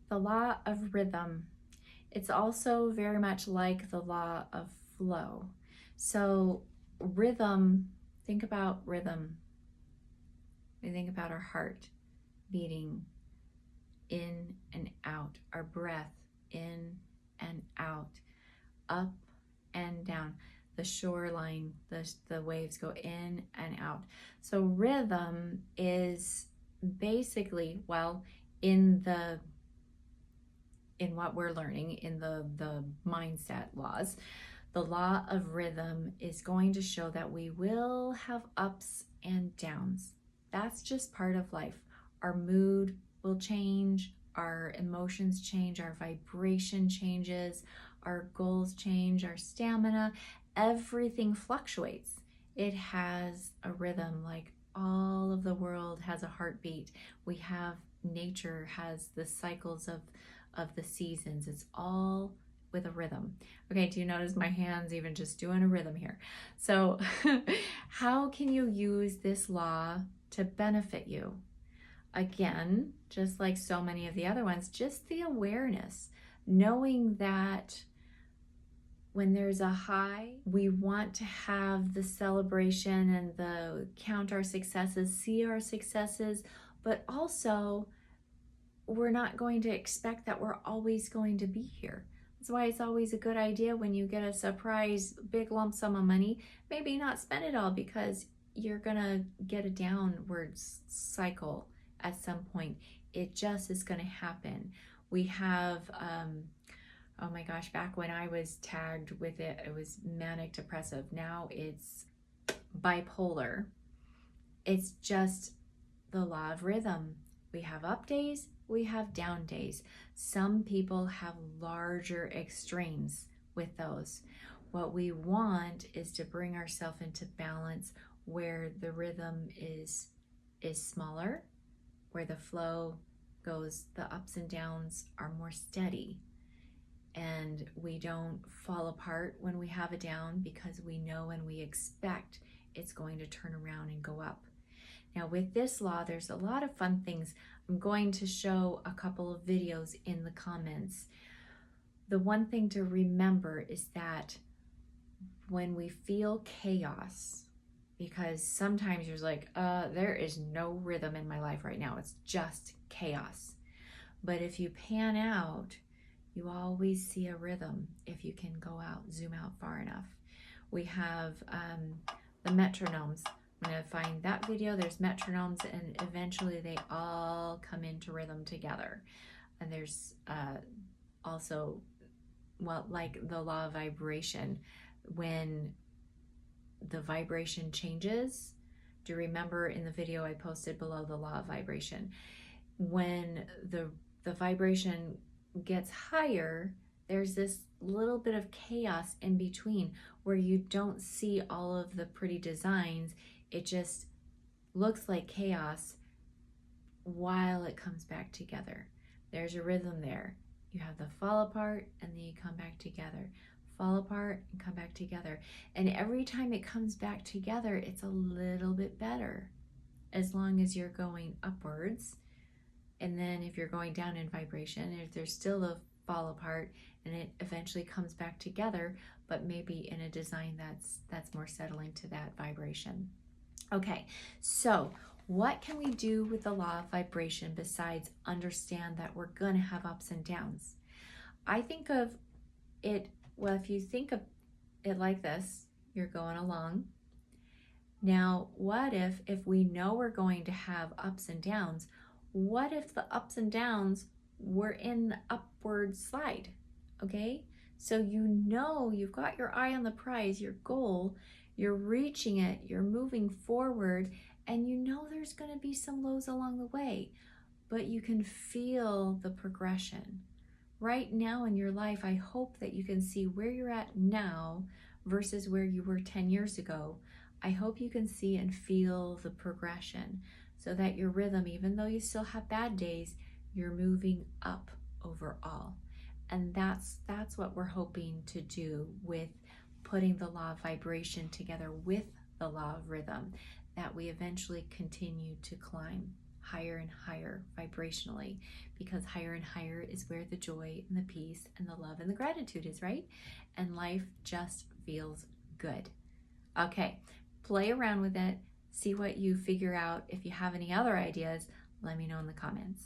The law of rhythm. It's also very much like the law of flow. So, rhythm, think about rhythm. We think about our heart beating in and out, our breath in and out, up and down. The shoreline, the waves go in and out. So, rhythm is basically, well, in what we're learning in the mindset laws, the law of rhythm is going to show that we will have ups and downs. That's just part of life. Our mood will change, our emotions change, our vibration changes, our goals change, our stamina, everything fluctuates. It has a rhythm, like all of the world has a heartbeat. We have nature has the cycles of the seasons. It's all with a rhythm. Okay, do you notice my hands even just doing a rhythm here? So how can you use this law to benefit you? Again, just like so many of the other ones, just the awareness, knowing that when there's a high, we want to have the celebration and the count our successes, see our successes, but also we're not going to expect that we're always going to be here. That's why it's always a good idea when you get a surprise big lump sum of money, maybe not spend it all, because you're gonna get a downward cycle at some point. It just is gonna happen. We have, oh my gosh, back when I was tagged with it, it was manic depressive. Now it's bipolar. It's just the law of rhythm. We have up days, we have down days. Some people have larger extremes with those. What we want is to bring ourselves into balance where the rhythm is smaller, where the flow goes, the ups and downs are more steady, and we don't fall apart when we have a down, because we know and we expect it's going to turn around and go up. Now with this law, there's a lot of fun things. I'm going to show a couple of videos in the comments. The one thing to remember is that when we feel chaos, because sometimes you're like, there is no rhythm in my life right now, it's just chaos. But if you pan out, you always see a rhythm if you can go out, zoom out far enough. We have the metronomes. I'm going to find that video. There's metronomes, and eventually they all come into rhythm together. And there's also, well, like the law of vibration. When the vibration changes, do you remember in the video I posted below, the law of vibration? When the vibration gets higher, there's this little bit of chaos in between where you don't see all of the pretty designs. It just looks like chaos while it comes back together. There's a rhythm there. You have the fall apart and then you come back together. Fall apart and come back together. And every time it comes back together, it's a little bit better, as long as you're going upwards. And then if you're going down in vibration, if there's still a fall apart and it eventually comes back together, but maybe in a design that's more settling to that vibration. Okay, so what can we do with the law of vibration besides understand that we're gonna have ups and downs? I think of it, well, if you think of it like this, you're going along. Now, what if we know we're going to have ups and downs, what if the ups and downs were in the upward slide? Okay, so you know you've got your eye on the prize, your goal, you're reaching it, you're moving forward, and you know there's going to be some lows along the way, but you can feel the progression. Right now in your life, I hope that you can see where you're at now versus where you were 10 years ago. I hope you can see and feel the progression, so that your rhythm, even though you still have bad days, you're moving up overall. And that's what we're hoping to do with putting the law of vibration together with the law of rhythm, that we eventually continue to climb higher and higher vibrationally, because higher and higher is where the joy and the peace and the love and the gratitude is, right? And life just feels good. Okay, play around with it, see what you figure out. If you have any other ideas, let me know in the comments.